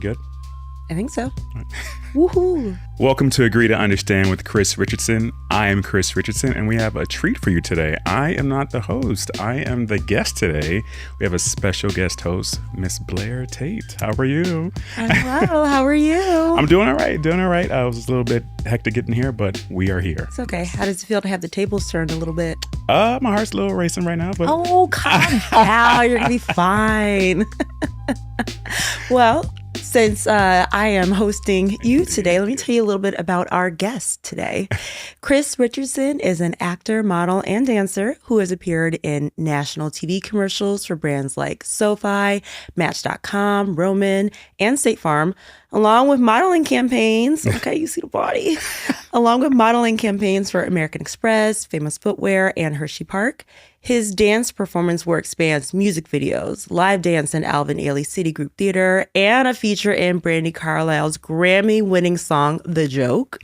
Good? I think so. Right. Woohoo. Welcome to Agree to Understand with Chris Richardson. I am Chris Richardson, and we have a treat for you today. I am not the host. I am the guest today. We have a special guest host, Miss Blair Tate. How are you? Hello. How are you? I'm doing all right. I was a little bit hectic getting here, but we are here. It's okay. How does it feel to have the tables turned a little bit? My heart's a little racing right now, but... Oh, calm down. You're going to be fine. Well, since I am hosting you today, let me tell you a little bit about our guest today. Chris Richardson is an actor, model, and dancer who has appeared in national TV commercials for brands like SoFi, Match.com, Roman, and State Farm, along with modeling campaigns. Okay, you see the body. Along with modeling campaigns for American Express, Famous Footwear, and Hershey Park. His dance performance work spans music videos, live dance in Alvin Ailey Citigroup Theater, and a feature in Brandi Carlile's Grammy-winning song, The Joke.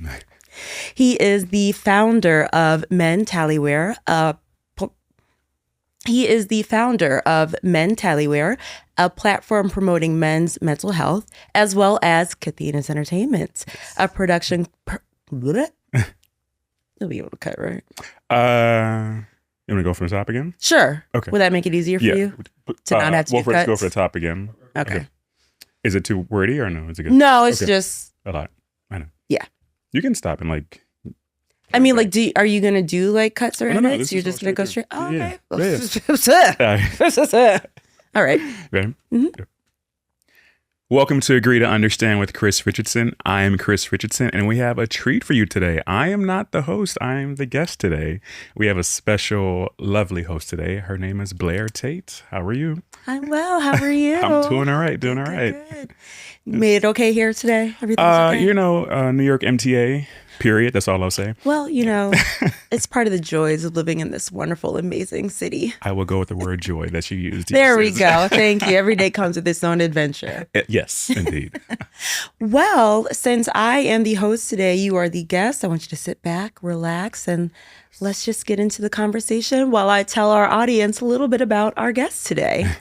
He is the founder of Men Tallywear, a platform promoting men's mental health, as well as Cathena's Entertainment, a production... You'll be able to cut, right? You want to go from the top again? Sure. Okay. Would that make it easier for you to not have to well, do let's cuts? go for the top again. Okay. Is it too wordy or no? Is it good? No, it's just... A lot. I know. Yeah. You can stop and like... I mean, like, are you going to do like cuts or No, no, edits? this You're is just all going to go straight straight? Oh, okay. All right. Ready? Mm-hmm. Yeah. Welcome to Agree to Understand with Chris Richardson. I am Chris Richardson, and we have a treat for you today. I am not the host. I am the guest today. We have a special, lovely host today. Her name is Blair Tate. How are you? I'm well. How are you? I'm doing all right. Good. Made it okay here today? Everything's okay? New York MTA, period. That's all I'll say. Well, it's part of the joys of living in this wonderful, amazing city. I will go with the word joy that you used. There we go. Thank you. Every day comes with its own adventure. Yes, indeed. Well, since I am the host today, you are the guest. I want you to sit back, relax, and let's just get into the conversation while I tell our audience a little bit about our guest today.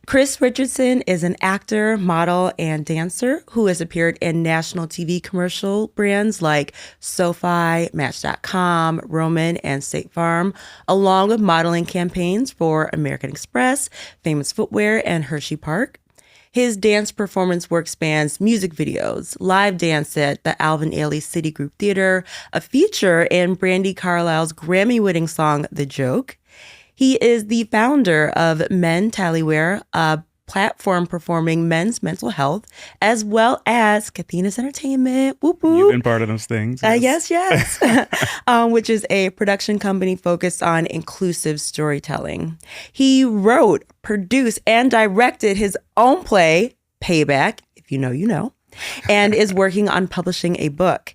Chris Richardson is an actor, model, and dancer who has appeared in national TV commercial brands like SoFi, Match.com, Roman, and State Farm, along with modeling campaigns for American Express, Famous Footwear, and Hershey Park. His dance performance work spans music videos, live dance at the Alvin Ailey Citigroup Theater, a feature in Brandi Carlile's Grammy-winning song, The Joke. He is the founder of Men Tallywear, a platform performing men's mental health, as well as Cathena's Entertainment. Whoop, whoop. You've been part of those things. Yes. Which is a production company focused on inclusive storytelling. He wrote, produced, and directed his own play, Payback, if you know, you know, and is working on publishing a book.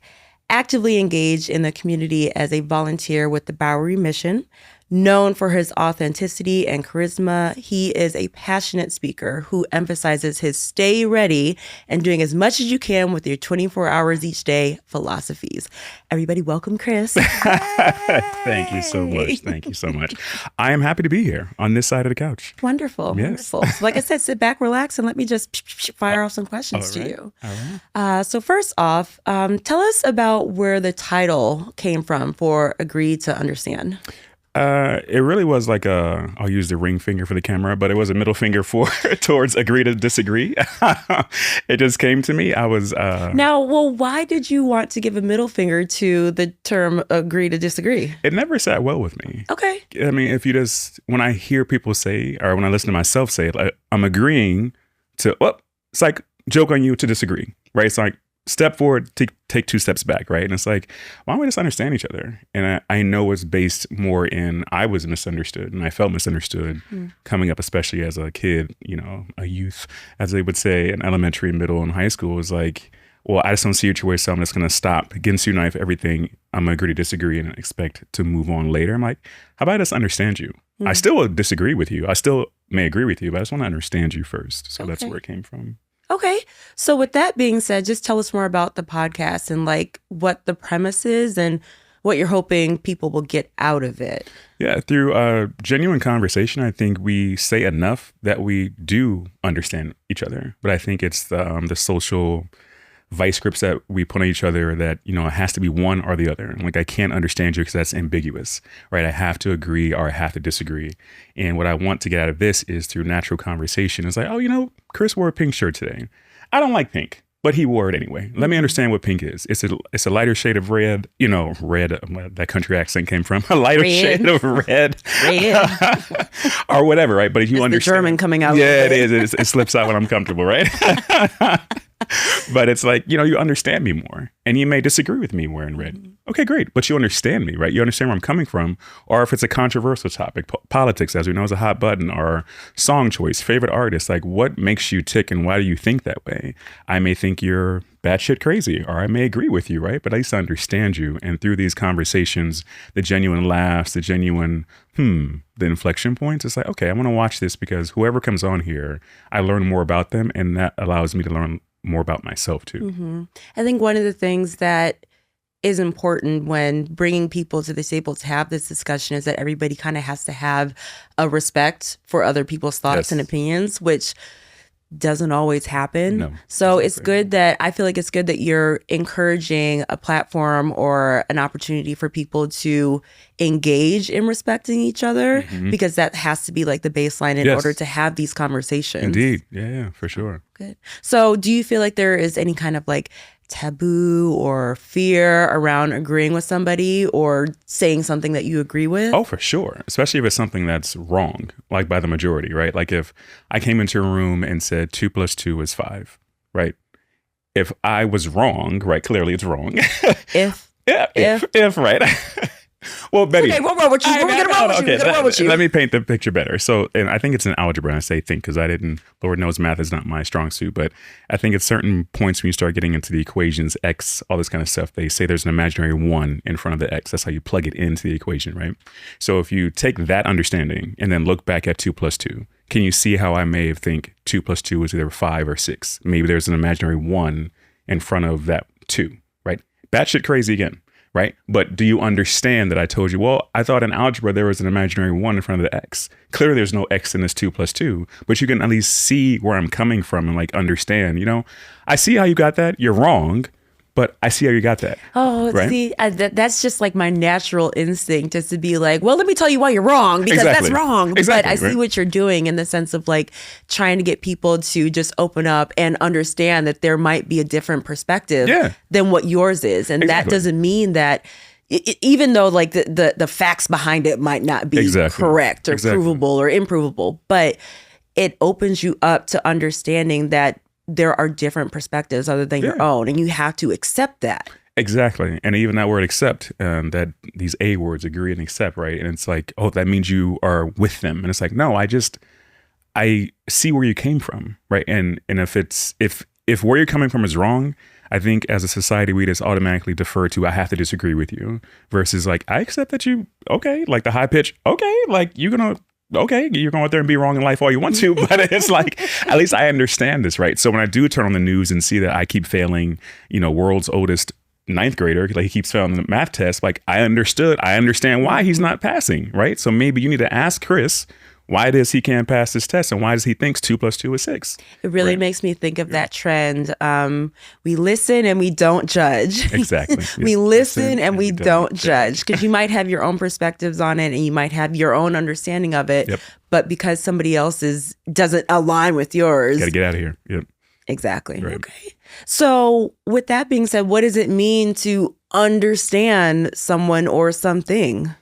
Actively engaged in the community as a volunteer with the Bowery Mission. Known for his authenticity and charisma, he is a passionate speaker who emphasizes his stay ready and doing as much as you can with your 24 hours each day philosophies. Everybody welcome Chris. Thank you so much. I am happy to be here on this side of the couch. Wonderful. Yes. Wonderful. So like I said, sit back, relax, and let me just fire off some questions to you. All right. So first off, tell us about where the title came from for Agree to Understand. It really was like I'll use the ring finger for the camera, but it was a middle finger towards agree to disagree. It just came to me. I was... why did you want to give a middle finger to the term agree to disagree? It never sat well with me. Okay. I mean, when I hear people say, or when I listen to myself say it, like, I'm agreeing to, it's like joke on you to disagree, right? It's like, step forward, take two steps back, right? And it's like, why don't we just understand each other? And I know it's based more in I was misunderstood and I felt misunderstood coming up, especially as a kid, a youth, as they would say in elementary, middle, and high school. Was like, well, I just don't see it your way, so I'm just going to stop, against you knife everything. I'm going to agree to disagree and expect to move on later. I'm like, how about I just understand you? I still will disagree with you. I still may agree with you, but I just want to understand you first. So that's where it came from. Okay. So with that being said, just tell us more about the podcast and like what the premise is and what you're hoping people will get out of it. Yeah, through genuine conversation, I think we say enough that we do understand each other. But I think it's the social vice grips that we put on each other that, it has to be one or the other. Like, I can't understand you because that's ambiguous, right? I have to agree or I have to disagree. And what I want to get out of this is through natural conversation. It's like, Chris wore a pink shirt today. I don't like pink, but he wore it anyway. Let me understand what pink is. It's a lighter shade of red, red, that country accent came from, a lighter shade of red. Or whatever, right? But if you understand. The German coming out. Yeah, it is. It slips out when I'm comfortable, right? But it's like, you understand me more, and you may disagree with me wearing red. Mm-hmm. Okay, great. But you understand me, right? You understand where I'm coming from. Or if it's a controversial topic, politics, as we know, is a hot button, or song choice, favorite artist, like what makes you tick and why do you think that way? I may think you're batshit crazy, or I may agree with you, right? But at least I understand you. And through these conversations, the genuine laughs, the genuine, the inflection points, it's like, okay, I want to watch this because whoever comes on here, I learn more about them, and that allows me to learn more about myself too. Mm-hmm. I think one of the things that is important when bringing people to the table to have this discussion is that everybody kind of has to have a respect for other people's thoughts and opinions, which doesn't always happen. No, so it's good that I feel like it's good that you're encouraging a platform or an opportunity for people to engage in respecting each other, because that has to be like the baseline in order to have these conversations. Indeed. Yeah, for sure. Good. So do you feel like there is any kind of like taboo or fear around agreeing with somebody or saying something that you agree with? Oh, for sure. Especially if it's something that's wrong, like by the majority, right? Like if I came into a room and said 2 + 2 is 5, right? If I was wrong, right? Clearly it's wrong. If, right? Well, Betty. Okay, we'll roll with you. We're going to roll with you. Let me paint the picture better. So, and I think it's in algebra, and I say think because Lord knows math is not my strong suit, but I think at certain points when you start getting into the equations, X, all this kind of stuff, they say there's an imaginary 1 in front of the X. That's how you plug it into the equation, right? So if you take that understanding and then look back at 2 + 2, can you see how I may think 2 + 2 is either 5 or 6? Maybe there's an imaginary 1 in front of that 2, right? Batshit crazy again. Right? But do you understand that I told you, well, I thought in algebra there was an imaginary 1 in front of the X. Clearly there's no X in this 2 + 2, but you can at least see where I'm coming from and like understand, I see how you got that. You're wrong, but I see how you got that. Oh, right? See, that's just like my natural instinct is to be like, well, let me tell you why you're wrong, because that's wrong. Exactly, but I see what you're doing in the sense of like trying to get people to just open up and understand that there might be a different perspective than what yours is. And that doesn't mean that even though like the facts behind it might not be correct or provable or improvable, but it opens you up to understanding that there are different perspectives other than your own, and you have to accept that. Exactly. And even that word accept, that these A words, agree and accept, right? And it's like, oh, that means you are with them. And it's like, no, I see where you came from, right? And if where you're coming from is wrong, I think as a society, we just automatically defer to, I have to disagree with you, versus like, I accept that you, okay, like the high pitch, okay, like you're going to out there and be wrong in life all you want to, but it's like, at least I understand this, right? So when I do turn on the news and see that I keep failing, world's oldest 9th grader, like he keeps failing the math test, like I understand why he's not passing, right? So maybe you need to ask Chris why it is he can't pass this test and why does he think 2 + 2 is 6. It really makes me think of that trend. We listen and we don't judge. Exactly. We listen and we don't judge, because you might have your own perspectives on it and you might have your own understanding of it. Yep. But because somebody else's doesn't align with yours. Got to get out of here. Yep. Exactly. Right. Okay. So with that being said, what does it mean to understand someone or something?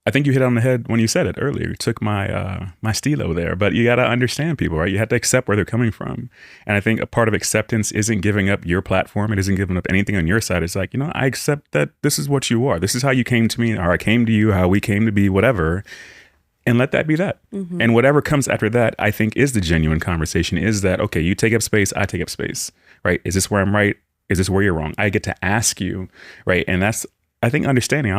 I think you hit it on the head when you said it earlier. You took my stilo there, but you got to understand people, right? You have to accept where they're coming from. And I think a part of acceptance isn't giving up your platform. It isn't giving up anything on your side. It's like, I accept that this is what you are. This is how you came to me, or I came to you, how we came to be, whatever. And let that be that. Mm-hmm. And whatever comes after that, I think is the genuine conversation, is that, okay, you take up space, I take up space, right? Is this where I'm right? Is this where you're wrong? I get to ask you, right? And that's, I think understanding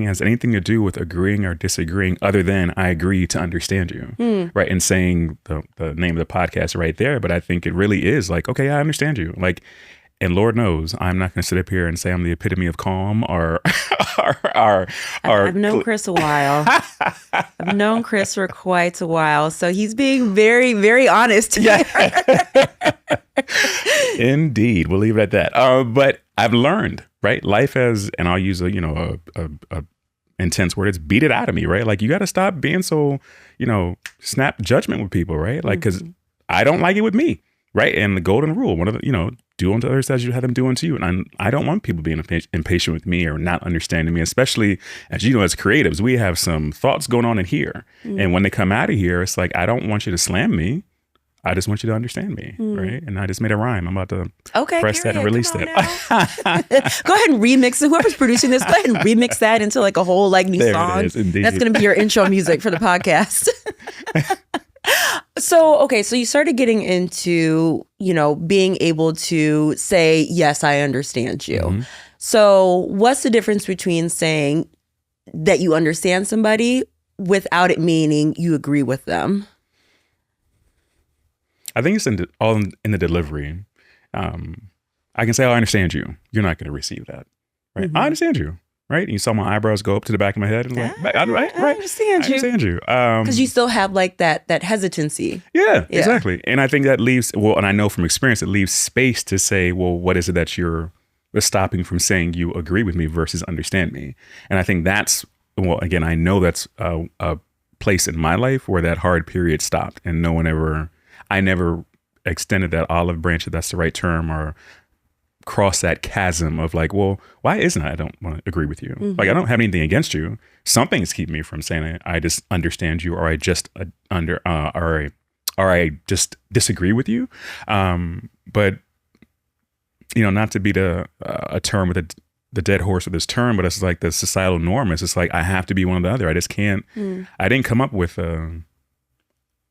has anything to do with agreeing or disagreeing other than I agree to understand you, right? And saying the name of the podcast right there. But I think it really is like, okay, I understand you. Like, And Lord knows, I'm not going to sit up here and say I'm the epitome of calm or I've known Chris a while. I've known Chris for quite a while. So he's being very, very honest. Yeah. Indeed. We'll leave it at that. But I've learned, right? Life has, and I'll use a intense word, it's beat it out of me, right? Like, you got to stop being so, snap judgment with people, right? Like, because I don't like it with me, right? And the golden rule, one of the, do unto others as you have them do unto you. And I don't want people being impatient with me or not understanding me, especially as as creatives, we have some thoughts going on in here. And when they come out of here, it's like, I don't want you to slam me. I just want you to understand me, right? And I just made a rhyme. I'm about to press that and release that. Go ahead and remix it. Whoever's producing this, go ahead and remix that into like a whole like new there song. It is, indeed. That's going to be your intro music for the podcast. So you started getting into, being able to say, yes, I understand you. So what's the difference between saying that you understand somebody without it meaning you agree with them? I think it's all in the delivery. I can say, I understand you. You're not going to receive that, right? I understand you. Right? And you saw my eyebrows go up to the back of my head. And I understand you. Because you still have like that hesitancy. Yeah, exactly. And I think that leaves, and I know from experience, it leaves space to say, well, what is it that you're stopping from saying you agree with me versus understand me? And I think that's, again, I know that's a place in my life where that hard period stopped and I never extended that olive branch, if that's the right term, or cross that chasm of like, well, why isn't I don't want to agree with you? Like, I don't have anything against you. Something's keeping me from saying I just understand you, or I just or I just disagree with you. But not to beat a term with the dead horse with this term, but it's like the societal norm. It's just like, I have to be one or the other. I just can't. I didn't come up with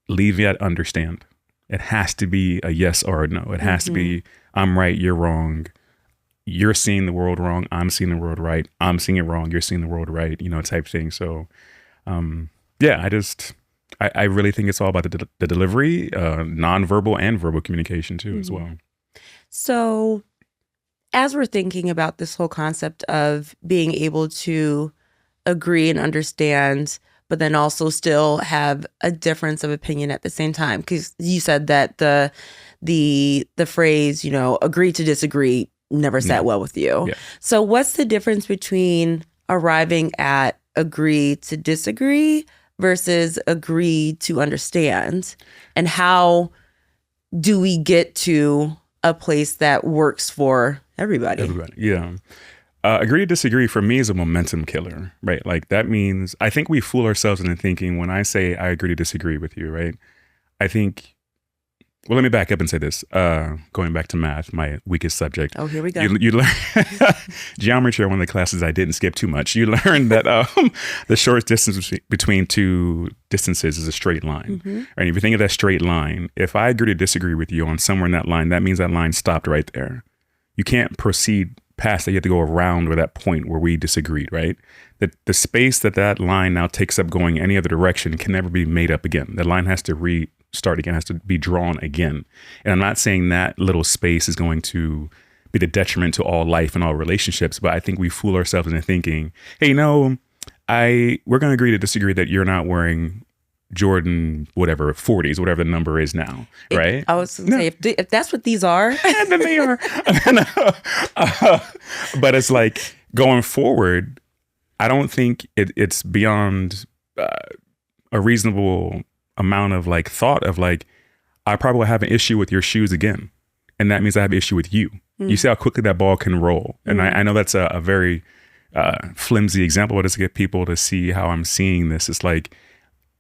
leave yet understand. It has to be a yes or a no. It has to be, I'm right, you're wrong. You're seeing the world wrong. I'm seeing the world right. I'm seeing it wrong. You're seeing the world right, type thing. So, I really think it's all about the delivery, nonverbal and verbal communication too, as well. So as we're thinking about this whole concept of being able to agree and understand, but then also still have a difference of opinion at the same time, because you said that the phrase, agree to disagree never sat well with you. Yeah. So what's the difference between arriving at agree to disagree versus agree to understand? And how do we get to a place that works for everybody? Yeah. Agree to disagree for me is a momentum killer, right? Like, that means, I think we fool ourselves into thinking when I say I agree to disagree with you, right? I think, well, let me back up and say this. Going back to math, my weakest subject. Oh, here we go. You learn geometry, one of the classes I didn't skip too much. You learn that the shortest distance between two distances is a straight line. Right? If you think of that straight line, if I agree to disagree with you on somewhere in that line, that means that line stopped right there. You can't proceed past that. You have to go around with that point where we disagreed, right? The space that line now takes up going any other direction can never be made up again. The line has to restart again, has to be drawn again. And I'm not saying that little space is going to be the detriment to all life and all relationships, but I think we fool ourselves into thinking, hey, we're going to agree to disagree that you're not wearing Jordan, whatever, 40s, whatever the number is now, right? I was going to say, if that's what these are. Then they are. But it's like, going forward, I don't think it's beyond a reasonable amount of like thought of like, I probably will have an issue with your shoes again. And that means I have an issue with you. You see how quickly that ball can roll. And I know that's a very flimsy example, but it's to get people to see how I'm seeing this. It's like,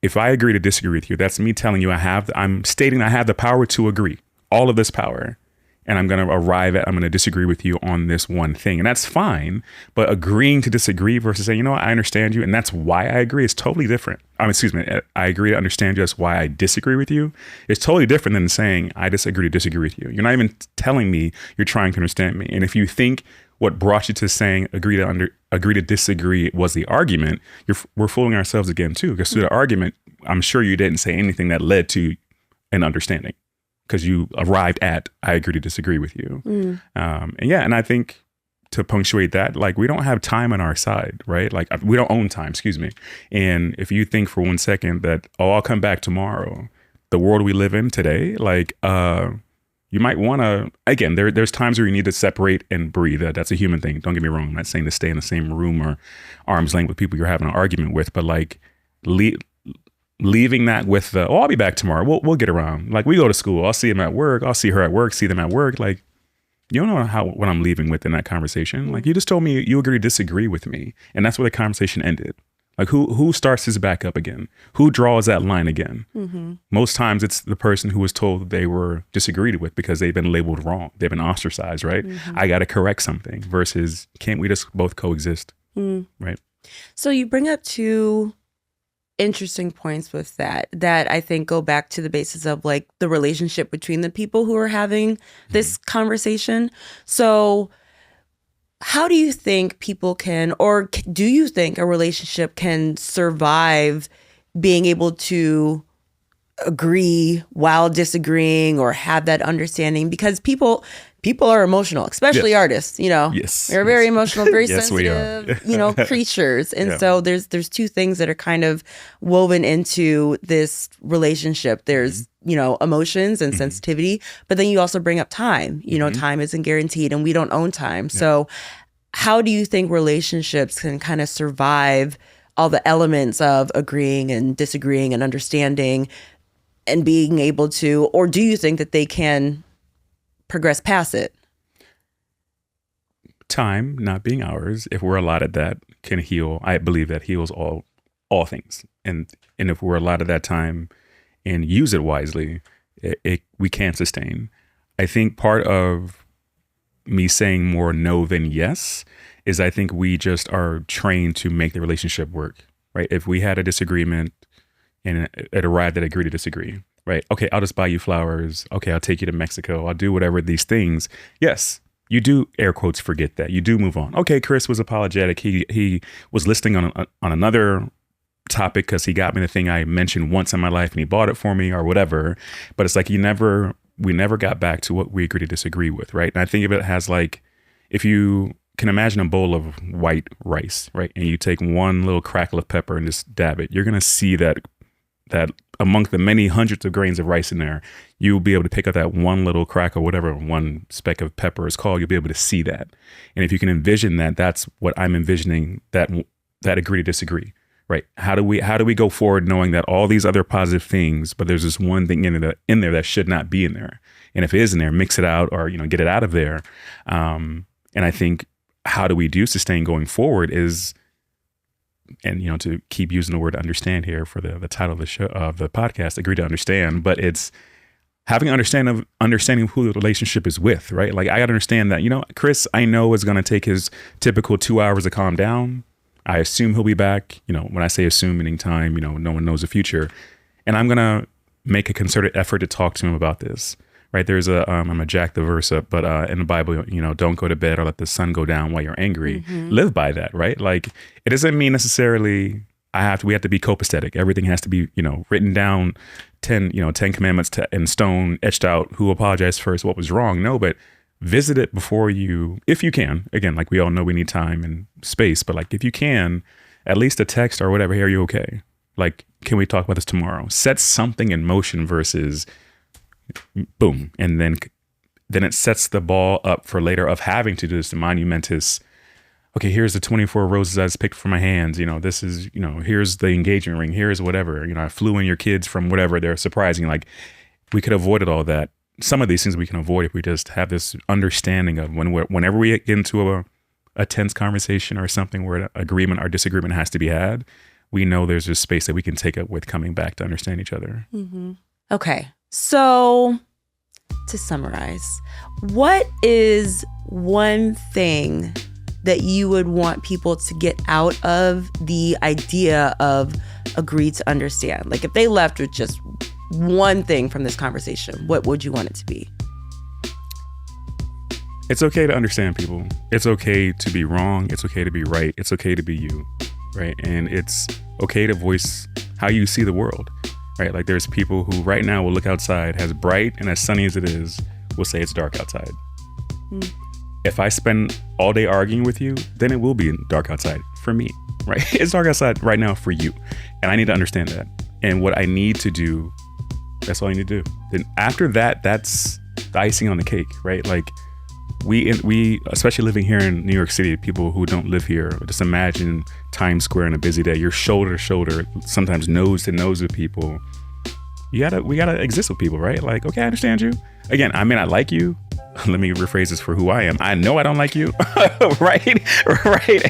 if I agree to disagree with you, that's me telling you I'm stating I have the power to agree, all of this power, and I'm going to disagree with you on this one thing. And that's fine, but agreeing to disagree versus saying, I understand you, and that's why I agree is totally different. I agree to understand you, that's why I disagree with you. It's totally different than saying I disagree to disagree with you. You're not even telling me you're trying to understand me. And if you think what brought you to saying agree to disagree was the argument, we're fooling ourselves again too. Because through the argument, I'm sure you didn't say anything that led to an understanding. because you arrived at, I agree to disagree with you. And I think to punctuate that, like, we don't have time on our side, right? Like, we don't own time, excuse me. And if you think for 1 second that, oh, I'll come back tomorrow, the world we live in today, like, you might want to, again, there's times where you need to separate and breathe. That's a human thing. Don't get me wrong. I'm not saying to stay in the same room or arm's length with people you're having an argument with, but like leaving that with the, oh, I'll be back tomorrow. We'll get around. Like, we go to school. I'll see him at work. I'll see her at work, see them at work. Like, you don't know what I'm leaving with in that conversation. Like, you just told me you agree to disagree with me. And that's where the conversation ended. Like, who starts this back up again? Who draws that line again? Most times it's the person who was told they were disagreed with because they've been labeled wrong. They've been ostracized, right? I got to correct something versus can't we just both coexist, right? So you bring up two interesting points with that I think go back to the basis of like the relationship between the people who are having this conversation. So how do you think people can, or do you think a relationship can survive being able to agree while disagreeing or have that understanding? Because people are emotional, especially artists, you know. Yes. They're very emotional, very Yes, we are. sensitive, you know, creatures. And so there's two things that are kind of woven into this relationship. There's, you know, emotions and sensitivity, but then you also bring up time. You know, time isn't guaranteed and we don't own time. So how do you think relationships can kind of survive all the elements of agreeing and disagreeing and understanding and being able to, or do you think that they can progress past it? Time not being ours, if we're allotted that, can heal. I believe that heals all things. And if we're allotted that time and use it wisely, we can sustain. I think part of me saying more no than yes is I think we just are trained to make the relationship work, right? If we had a disagreement and it arrived at agree to disagree, right? Okay, I'll just buy you flowers. Okay, I'll take you to Mexico. I'll do whatever these things. Yes, you do, air quotes, forget that. You do move on. Okay, Chris was apologetic. He was listening on another topic because he got me the thing I mentioned once in my life and he bought it for me or whatever. But it's like we never got back to what we agree to disagree with, right? And I think of it as like, if you can imagine a bowl of white rice, right? And you take one little crackle of pepper and just dab it, you're going to see that among the many hundreds of grains of rice in there, you'll be able to pick up that one little crack or whatever one speck of pepper is called. You'll be able to see that. And if you can envision that, that's what I'm envisioning, that agree to disagree, right? How do we go forward knowing that all these other positive things, but there's this one thing in there that should not be in there. And if it is in there, mix it out or, you know, get it out of there. And I think how do we sustain going forward is, and, you know, to keep using the word understand here for the title of the show, of the podcast, agree to understand, but it's having understanding of who the relationship is with, right? Like, I got to understand that, you know, Chris, I know is going to take his typical 2 hours to calm down. I assume he'll be back. You know, when I say assume, meaning time, you know, no one knows the future. And I'm going to make a concerted effort to talk to him about this, right? There's I'm going to jack the verse up, but in the Bible, you know, don't go to bed or let the sun go down while you're angry. Live by that, right? Like, it doesn't mean necessarily we have to be copacetic. Everything has to be, you know, written down, 10 commandments in stone, etched out, who apologized first, what was wrong. No, but visit it before you, if you can. Again, like, we all know we need time and space, but like, if you can, at least a text or whatever, hey, are you okay? Like, can we talk about this tomorrow? Set something in motion versus boom. And then it sets the ball up for later of having to do this monumentous, okay, here's the 24 roses I just picked from my hands. You know, this is, you know, here's the engagement ring. Here's whatever, you know, I flew in your kids from whatever. They're surprising. Like, we could have avoided all that. Some of these things we can avoid if we just have this understanding of whenever we get into a tense conversation or something where an agreement or disagreement has to be had, we know there's this space that we can take up with coming back to understand each other. Okay. So to summarize, what is one thing that you would want people to get out of the idea of agree to understand? Like, if they left with just one thing from this conversation, what would you want it to be? It's okay to understand people. It's okay to be wrong. It's okay to be right. It's okay to be you, right? And it's okay to voice how you see the world, right? Like there's people who right now will look outside, as bright and as sunny as it is, will say it's dark outside. If I spend all day arguing with you, then it will be dark outside for me, right? It's dark outside right now for you. And I need to understand that. And what I need to do, that's all I need to do. Then after that, that's the icing on the cake, right? Like we, especially living here in New York City, people who don't live here, just imagine Times Square on a busy day. You're shoulder to shoulder, sometimes nose to nose with people. We gotta exist with people, right? Like, okay, I understand you. Again, I may not like you. Let me rephrase this for who I am. I know I don't like you, right?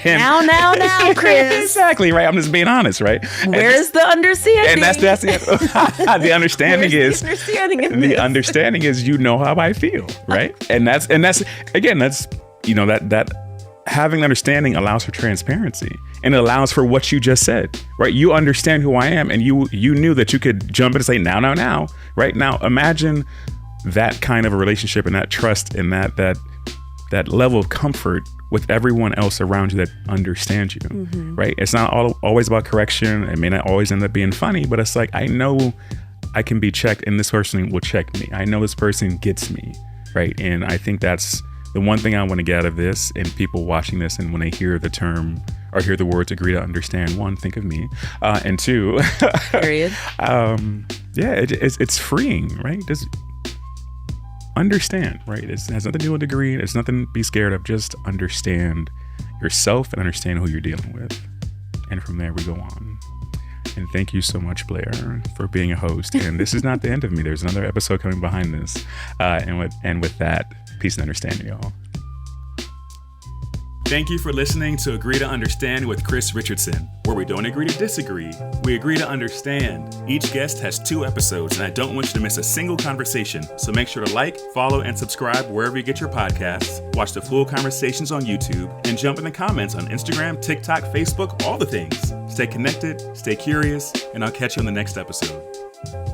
And now, Chris. Exactly, right? I'm just being honest, right? Where's the understanding? And that's the understanding is the understanding is you know how I feel, right? And that's again, that's that having understanding allows for transparency and it allows for what you just said, right? You understand who I am, and you knew that you could jump in and say now, right? Now imagine that kind of a relationship and that trust and that level of comfort with everyone else around you that understands you, right? It's not always about correction. It may not always end up being funny, but it's like, I know I can be checked and this person will check me. I know this person gets me, right? And I think that's the one thing I want to get out of this, and people watching this, and when they hear the term or hear the words agree to understand, one, think of me, and two, period. It's freeing, right? Just understand, right? It has nothing to do with degree. It's nothing to be scared of. Just understand yourself and understand who you're dealing with. And from there we go on. And thank you so much, Blair, for being a host. And this is not the end of me. There's another episode coming behind this. And with that, peace and understanding, y'all. Thank you for listening to Agree to Understand with Chris Richardson, where we don't agree to disagree, we agree to understand. Each guest has 2 episodes, and I don't want you to miss a single conversation. So make sure to like, follow, and subscribe wherever you get your podcasts, watch the full conversations on YouTube, and jump in the comments on Instagram, TikTok, Facebook, all the things. Stay connected, stay curious, and I'll catch you on the next episode.